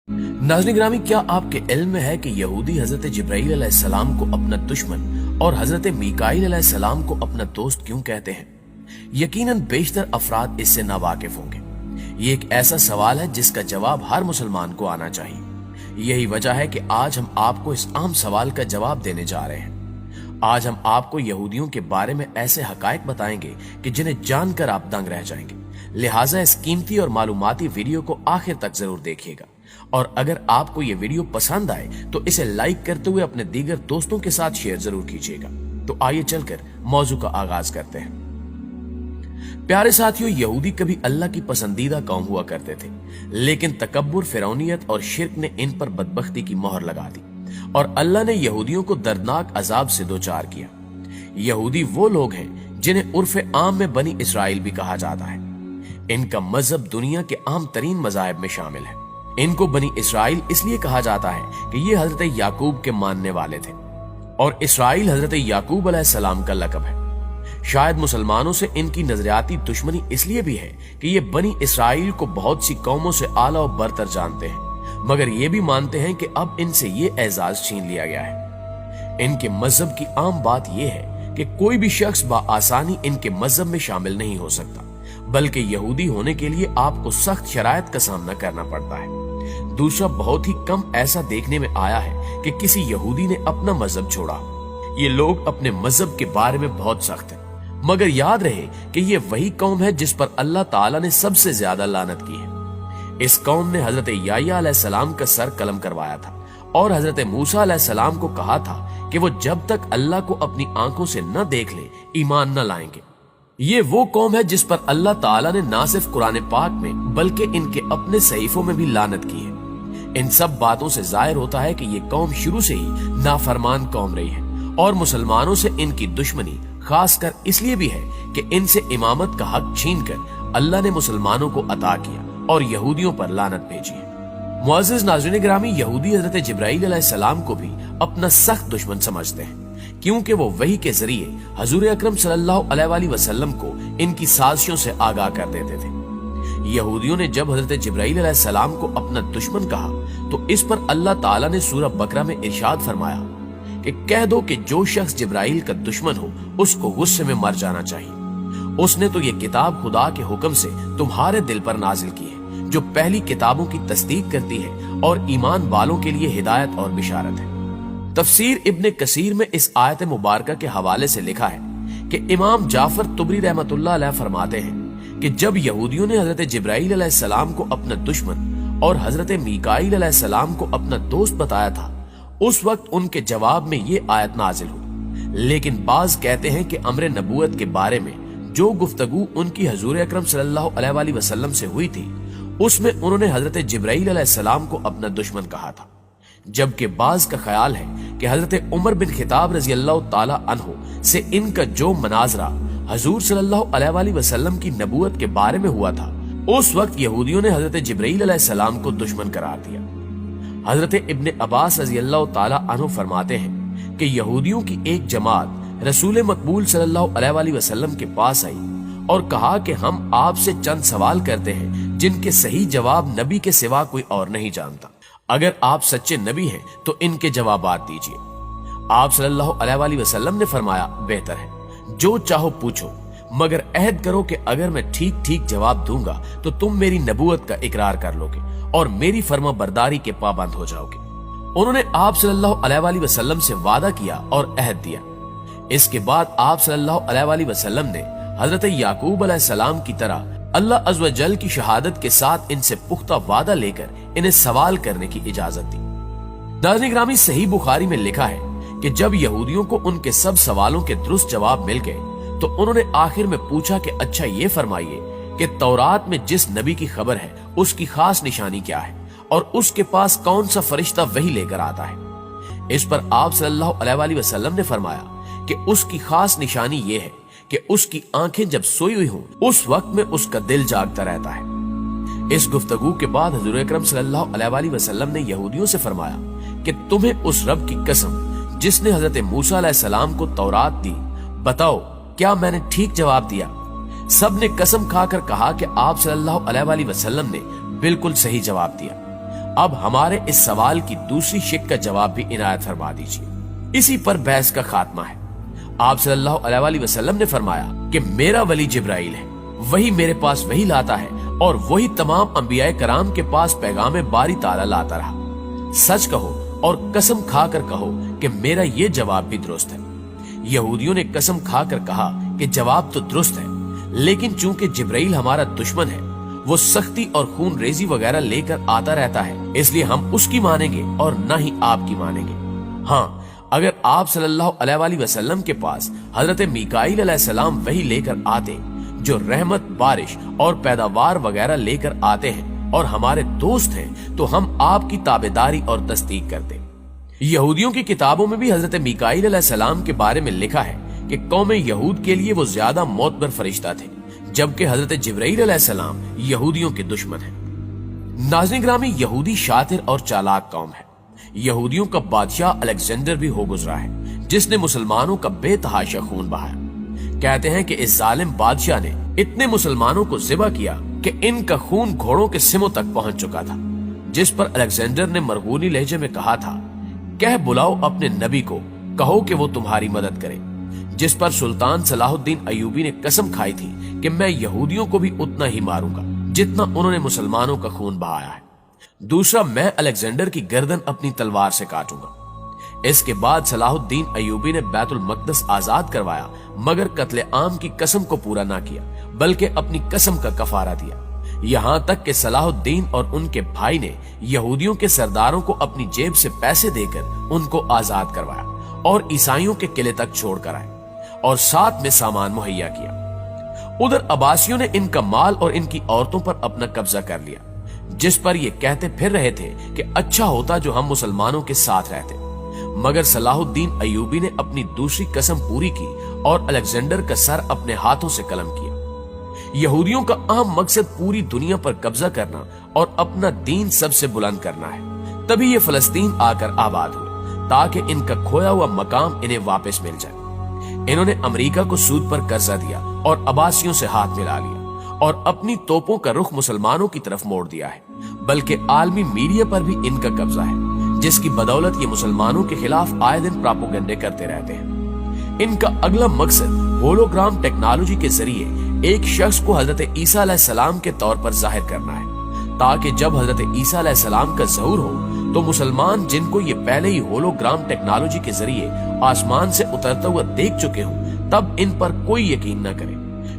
नाज़रीन ग्रामी, क्या आपके इल्म में है कि यहूदी हजरत जिब्राईल अलैहिस्सलाम को अपना दुश्मन और हजरत मीकाईल अलैहिस्सलाम को अपना दोस्त क्यों कहते हैं? यकीनन बेशतर अफराद इससे नावाकिफ होंगे। ये एक ऐसा सवाल है जिसका जवाब हर मुसलमान को आना चाहिए। यही वजह है कि आज हम आपको इस अहम सवाल का जवाब देने जा रहे हैं। आज हम आपको यहूदियों के बारे में ऐसे हकायक बताएंगे कि जिन्हें जानकर आप दंग रह जाएंगे। लिहाजा इस कीमती और मालूमाती वीडियो को आखिर तक जरूर देखिएगा, और अगर आपको ये वीडियो पसंद आए तो इसे लाइक करते हुए अपने दीगर दोस्तों के साथ शेयर जरूर कीजिएगा। तो आइए चलकर मौजू का आगाज करते हैं। प्यारे साथियों, यहूदी कभी अल्लाह की पसंदीदा कौम हुआ करते थे, लेकिन तकब्बुर, फिरौनियत और शिर्क ने इन पर बदबख्ती की मोहर लगा दी और अल्लाह ने यहूदियों को दर्दनाक अजाब से दो चार किया। यहूदी वो लोग हैं जिन्हें उर्फ आम में बनी इसराइल भी कहा जाता है। इनका मजहब दुनिया के आम तरीन मजाहब में शामिल है। इनको बनी इसराइल इसलिए कहा जाता है कि ये हजरत याकूब के मानने वाले थे, और इसराइल हजरत याकूब अलैहिस्सलाम का लक़ब है। शायद मुसलमानों से इनकी नजरियाती दुश्मनी इसलिए भी है कि ये बनी इसराइल को बहुत सी कौमों से आला और बरतर जानते हैं, मगर ये भी मानते हैं कि अब इनसे ये एजाज छीन लिया गया है। इनके मजहब की आम बात यह है कि कोई भी शख्स बआसानी इनके मजहब में शामिल नहीं हो सकता, बल्कि यहूदी होने के लिए आपको सख्त शराइत का सामना करना पड़ता है। दूसरा, बहुत ही कम ऐसा देखने में आया है कि किसी यहूदी ने अपना मजहब छोड़ा। ये लोग अपने मजहब के बारे में बहुत सख्त हैं, मगर याद रहे कि ये वही कौम है जिस पर अल्लाह ताला ने सबसे ज्यादा लानत की है। इस कौम ने हजरत याह्या अलैहिस्सलाम का सर कलम करवाया था और हजरत मूसा अलैहिस्सलाम को कहा था कि वो जब तक अल्लाह को अपनी आंखों से न देख ले ईमान न लाएंगे। ये वो कौम है जिस पर अल्लाह ताला ने ना सिर्फ कुरान पाक में बल्कि इनके अपने सहीफों में भी लानत की है। इन सब बातों से जाहिर होता है कि ये कौम शुरू से ही नाफरमान कौम रही है, और मुसलमानों से इनकी दुश्मनी खासकर इसलिए भी है कि इनसे इमामत का हक छीनकर अल्लाह ने मुसलमानों को अता किया और यहूदियों पर लानत भेजी है। मुअज़्ज़िज़ नाज़रीन गिरामी, यहूदी हजरत जिब्राईल अलैहिस्सलाम को भी अपना सख्त दुश्मन समझते हैं, क्योंकि वो वही के जरिए हजूर अकरम सल्लल्लाहु अलैहि वसल्लम को इनकी साजिशों से आगाह कर देते थे। यहूदियों ने जब हजरत जिब्राईल अलैहिस्सलाम को अपना दुश्मन कहा तो इस पर अल्लाह ताला ने सूरह बकरा में इरशाद फरमाया कि कह दो कि जो शख्स जिब्राईल का दुश्मन हो उसको गुस्से में मर जाना चाहिए। उसने तो ये किताब खुदा के हुक्म से तुम्हारे दिल पर नाजिल की है, जो पहली किताबों की तस्दीक करती है और ईमान वालों के लिए हिदायत और बिशारत है। तफसीर इब्ने कसीर में इस आयत मुबारका के हवाले से लिखा है कि इमाम जाफर तुबरी रहमतुल्लाह अलैह फरमाते हैं कि जब यहूदियों ने हजरत जिब्राईल अलैहिस्सलाम को अपना दुश्मन और हजरत मीकाईल अलैहिस्सलाम को अपना दोस्त बताया था, उस वक्त उनके जवाब में ये आयत नाजिल हुई। लेकिन बाज कहते हैं कि अम्र नबूवत के बारे में जो गुफ्तगू उनकी हजूर अकरम सल्लल्लाहु अलैहि वसल्लम से हुई थी, उसमें उन्होंने हजरत जिब्राईल अलैहिस्सलाम को अपना दुश्मन कहा था। जबकि बाज का ख्याल है कि हजरत उमर बिन खिताब रजी अल्लाह ताला अन्हु से इनका जो मनाजरा हजूर सल्लल्लाहु अलैहि वसल्लम की नबूवत के बारे में हुआ था, उस वक्त यहूदियों ने हजरत जिब्राईल अलैहिस्सलाम को दुश्मन करार दिया। हजरत इब्ने अब्बास रजी अल्लाह ताला अन्हु फरमाते हैं कि यहूदियों की एक जमात रसूल मकबूल सल्लल्लाहु अलैहि वसल्लम के पास आई और कहा कि हम आपसे चंद सवाल करते हैं जिनके सही जवाब नबी के सिवा कोई और नहीं जानता। अगर आप सच्चे नबी हैं तो इनके जवाबात दीजिए। आप सल्लल्लाहु अलैहि वसल्लम ने फरमाया, बेहतर है, जो चाहो पूछो, मगर अहद करो कि अगर मैं ठीक ठीक जवाब दूंगा तो तुम मेरी नबूवत का इकरार कर लोगे और मेरी फर्मा बरदारी के पाबंद हो जाओगे। उन्होंने आप सल्लल्लाहु अलैहि वसल्लम से वादा किया और अहद दिया। इसके बाद आप सल्लल्लाहु अलैहि वसल्लम ने हजरत याकूब अलैहिस्सलाम की तरह अल्लाह अज़्ज़ व जल की शहादत के साथ इनसे पुख्ता वादा लेकर इन्हें सवाल करने की इजाजत दी। नाज़रीन ग्रामी, सही बुखारी में लिखा है कि जब यहूदियों को उनके सब सवालों के दुरुस्त जवाब मिल गए तो उन्होंने आखिर में पूछा कि अच्छा ये फरमाइए कि तौरात में जिस नबी की खबर है उसकी खास निशानी क्या है और उसके पास कौन सा फरिश्ता वही लेकर आता है। इस पर आप सल्लल्लाहु अलैहि वसल्लम ने फरमाया कि उसकी खास निशानी ये है कि उसकी आंखें जब सोई हुई हों उस वक्त में उसका दिल जागता रहता है। इस गुफ्तगू के बाद हजूर अकरम सल्लल्लाहु अलैहि वसल्लम ने यहूदियों से फरमाया कि तुम्हें उस रब की कसम जिसने हजरत मूसा अलैहिस्सलाम को तौरात दी, बताओ क्या मैंने ठीक जवाब दिया? सब ने कसम खाकर कहा कि आप सल्लल्लाहु अलैहि वसल्लम ने बिल्कुल सही जवाब दिया। अब हमारे इस सवाल की दूसरी शिक का जवाब भी इनायत फरमा दीजिए। इसी पर बहस का खात्मा है। आप सल्लल्लाहु अलैहि वसल्लम ने फरमाया कि मेरा वली जिब्राइल है, वही मेरे पास वही लाता है और वही तमाम अंबियाए कराम के पास पैगाम बारी ताला लाता रहा। सच कहो और कसम खाकर कहो कि मेरा ये जवाब भी दुरुस्त है। यहूदियों ने कसम खाकर कहा कि जवाब तो दुरुस्त है, लेकिन चूंकि जिब्राइल हमारा दुश्मन है, वो सख्ती और खून रेजी वगैरह लेकर आता रहता है, इसलिए हम उसकी मानेंगे और न ही आपकी मानेंगे। हाँ, अगर आप सल्लल्लाहु अलैहि वसल्लम के पास हजरत मीकाईल अलैहिस्सलाम वही लेकर आते जो रहमत, बारिश और पैदावार वगैरह लेकर आते हैं और हमारे दोस्त हैं, तो हम आपकी ताबेदारी और तस्दीक करते। यहूदियों की किताबों में भी हजरत मीकाईल अलैहिस्सलाम के बारे में लिखा है कि कौम यहूद के लिए वो ज्यादा मोतबर फरिश्ता थे, जबकि हजरत जिब्राइल अलैहिस्सलाम यहूदियों के दुश्मन हैं। नाज़रीन ग्रामी, यहूदी शातिर और चालाक कौम है। यहूदियों का बादशाह अलेक्जेंडर भी हो गुजरा है, जिसने मुसलमानों का बेतहाशा खून बहाया। कहते हैं कि इस जालिम बादशाह ने इतने मुसलमानों को ज़िबा किया कि इनका खून घोड़ों के सिमों तक पहुंच चुका था, जिस पर अलेक्जेंडर ने मरगूनी लहजे में कहा था, कह बुलाओ अपने नबी को, कहो कि वो तुम्हारी मदद करे। जिस पर सुल्तान सलाहुद्दीन अयूबी ने कसम खाई थी कि मैं यहूदियों को भी उतना ही मारूंगा जितना उन्होंने मुसलमानों का खून बहाया है। दूसरा, मैं अलेक्जेंडर की गर्दन अपनी तलवार से काटूंगा। इसके बाद सलाहुद्दीन अयूबी ने बैतुल मकदस आजाद करवाया, मगर कत्ले आम की कसम को पूरा ना किया, बल्कि अपनी कसम का कफारा दिया। यहाँ तक कि सलाहुद्दीन और उनके भाई ने यहूदियों के सरदारों को अपनी जेब से पैसे देकर उनको आजाद करवाया और ईसाइयों के किले तक छोड़ कर आए और साथ में सामान मुहैया किया। उधर अब्बासियों ने इनका माल और इनकी औरतों पर अपना कब्जा कर लिया, जिस पर ये कहते फिर रहे थे कि अच्छा होता जो हम मुसलमानों के साथ रहते। मगर सलाहुद्दीन अयूबी ने अपनी दूसरी कसम पूरी की और अलेक्जेंडर का सर अपने हाथों से कलम किया। यहूदियों का अहम मकसद पूरी दुनिया पर कब्जा करना और अपना दीन सबसे बुलंद करना है। तभी ये फलस्तीन आकर आबाद हुए, ताकि इनका खोया हुआ मकाम इन्हें वापस मिल जाए। इन्होंने अमेरिका को सूद पर कर्जा दिया और अब्बासियों से हाथ मिला लिया और अपनी तोपों का रुख मुसलमानों की तरफ मोड़ दिया है। बल्कि आलमी मीडिया पर भी इनका कब्जा है, जिसकी बदौलत ये मुसलमानों के खिलाफ आए दिन प्रोपेगेंडे करते रहते हैं। इनका अगला मकसद होलोग्राम टेक्नोलॉजी के जरिए एक शख्स को हजरत ईसा अलैहिस्सलाम के तौर पर जाहिर करना है, ताकि जब हजरत ईसा अलैहिस्सलाम का ज़हूर हो तो मुसलमान जिनको ये पहले ही होलोग्राम टेक्नोलॉजी के जरिए आसमान से उतरता हुआ देख चुके हों, तब इन पर कोई यकीन न करे,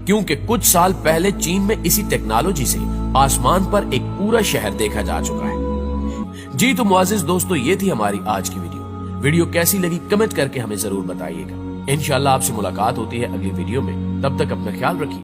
क्योंकि कुछ साल पहले चीन में इसी टेक्नोलॉजी से आसमान पर एक पूरा शहर देखा जा चुका है। जी तो मुआज़िज़ दोस्तों, ये थी हमारी आज की वीडियो कैसी लगी कमेंट करके हमें जरूर बताइएगा। इंशाअल्लाह आपसे मुलाकात होती है अगली वीडियो में। तब तक अपना ख्याल रखिए।